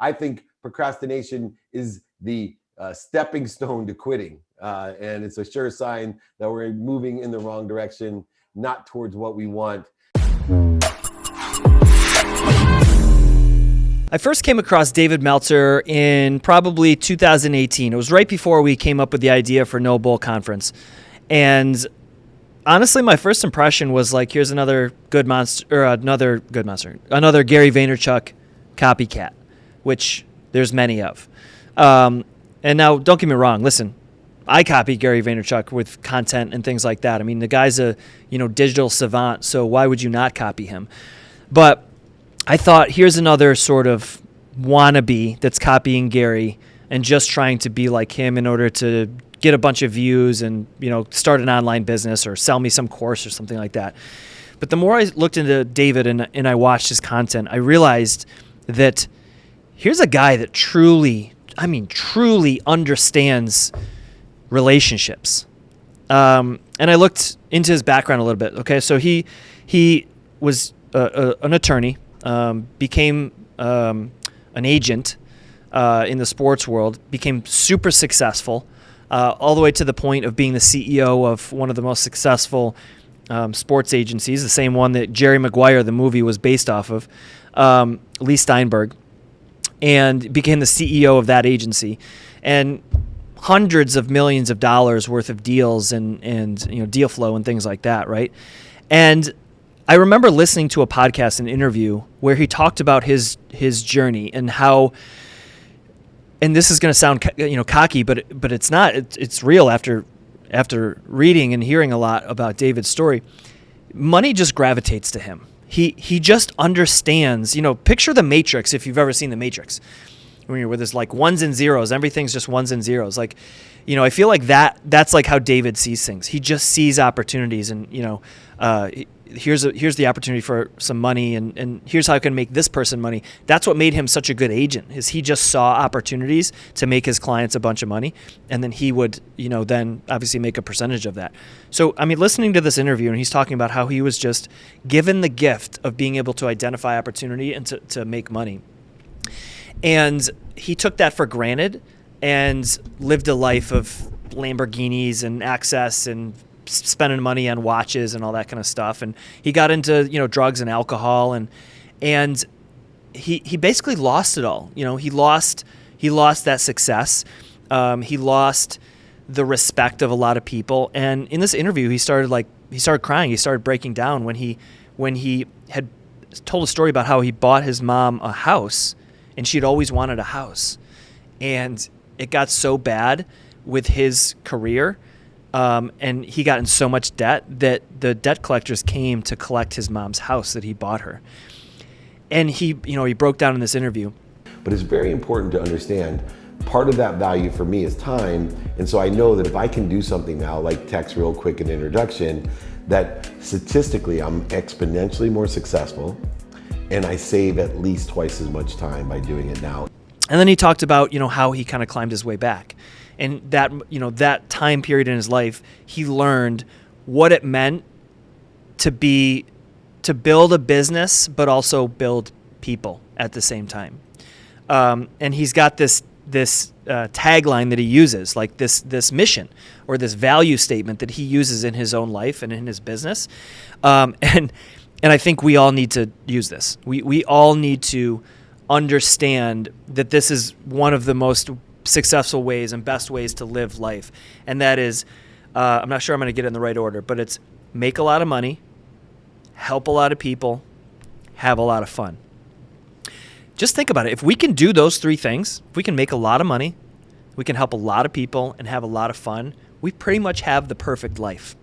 I think procrastination is the stepping stone to quitting. And it's a sure sign that we're moving in the wrong direction, not towards what we want. I first came across David Meltzer in probably 2018. It was right before we came up with the idea for No Bull Conference. And honestly, my first impression was like, here's another Gary Vaynerchuk copycat, which there's many of. And now, don't get me wrong. Listen, I copy Gary Vaynerchuk with content and things like that. I mean, the guy's a digital savant, so why would you not copy him? But I thought, here's another sort of wannabe that's copying Gary and just trying to be like him in order to get a bunch of views and, start an online business or sell me some course or something like that. But the more I looked into David and I watched his content, I realized that here's a guy that truly understands relationships. And I looked into his background a little bit. Okay, so he was an attorney. Became an agent in the sports world, became super successful, all the way to the point of being the CEO of one of the most successful sports agencies, the same one that Jerry Maguire, the movie, was based off of, Lee Steinberg, and became the CEO of that agency. And hundreds of millions of dollars worth of deals and deal flow and things like that, right? And I remember listening to a podcast, an interview, where he talked about his journey and how, and this is going to sound cocky, but it's not. It's real after reading and hearing a lot about David's story. Money just gravitates to him. He just understands. Picture the Matrix if you've ever seen the Matrix, where there's like ones and zeros. Everything's just ones and zeros. Like, I feel like that's like how David sees things. He just sees opportunities, and here's the opportunity for some money, and here's how I can make this person money. That's what made him such a good agent, is he just saw opportunities to make his clients a bunch of money, and then he would, then obviously make a percentage of that. So, listening to this interview, and he's talking about how he was just given the gift of being able to identify opportunity and to make money. And he took that for granted and lived a life of Lamborghinis and access and spending money on watches and all that kind of stuff. And he got into, drugs and alcohol, and he basically lost it all. He lost that success. He lost the respect of a lot of people. And in this interview, he started crying. He started breaking down when he had told a story about how he bought his mom a house, and she'd always wanted a house. And it got so bad with his career, and he got in so much debt that the debt collectors came to collect his mom's house that he bought her. And he broke down in this interview. But it's very important to understand part of that value for me is time. And so I know that if I can do something now, like text real quick an introduction, that statistically I'm exponentially more successful, and I save at least twice as much time by doing it now. And then he talked about, how he kind of climbed his way back. And that, that time period in his life, he learned what it meant to build a business, but also build people at the same time. And he's got this tagline that he uses, like this mission or this value statement that he uses in his own life and in his business. And I think we all need to use this. We all need to understand that this is one of the most successful ways and best ways to live life. And that is, I'm not sure I'm going to get it in the right order, but it's make a lot of money, help a lot of people, have a lot of fun. Just think about it. If we can do those three things, if we can make a lot of money, we can help a lot of people and have a lot of fun, we pretty much have the perfect life.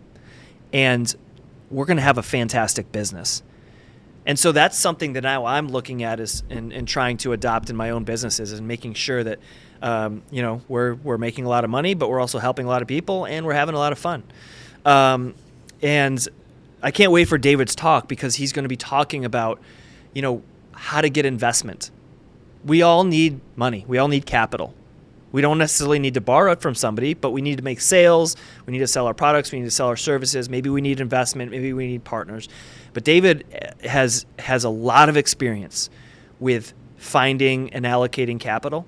And we're going to have a fantastic business. And so that's something that now I'm looking at and trying to adopt in my own businesses, and making sure that we're making a lot of money, but we're also helping a lot of people, and we're having a lot of fun. And I can't wait for David's talk, because he's going to be talking about, how to get investment. We all need money. We all need capital. We don't necessarily need to borrow it from somebody, but we need to make sales. We need to sell our products. We need to sell our services. Maybe we need investment. Maybe we need partners. But David has a lot of experience with finding and allocating capital.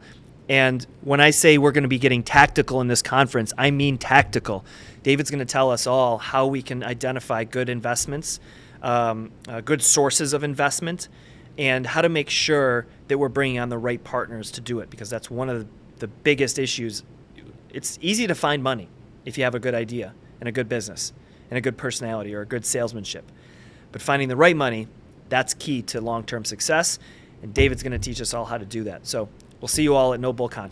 And when I say we're going to be getting tactical in this conference, I mean tactical. David's going to tell us all how we can identify good investments, good sources of investment, and how to make sure that we're bringing on the right partners to do it, because that's one of the biggest issues. It's easy to find money if you have a good idea and a good business and a good personality or a good salesmanship. But finding the right money, that's key to long-term success. And David's going to teach us all how to do that. So we'll see you all at No Bull Con.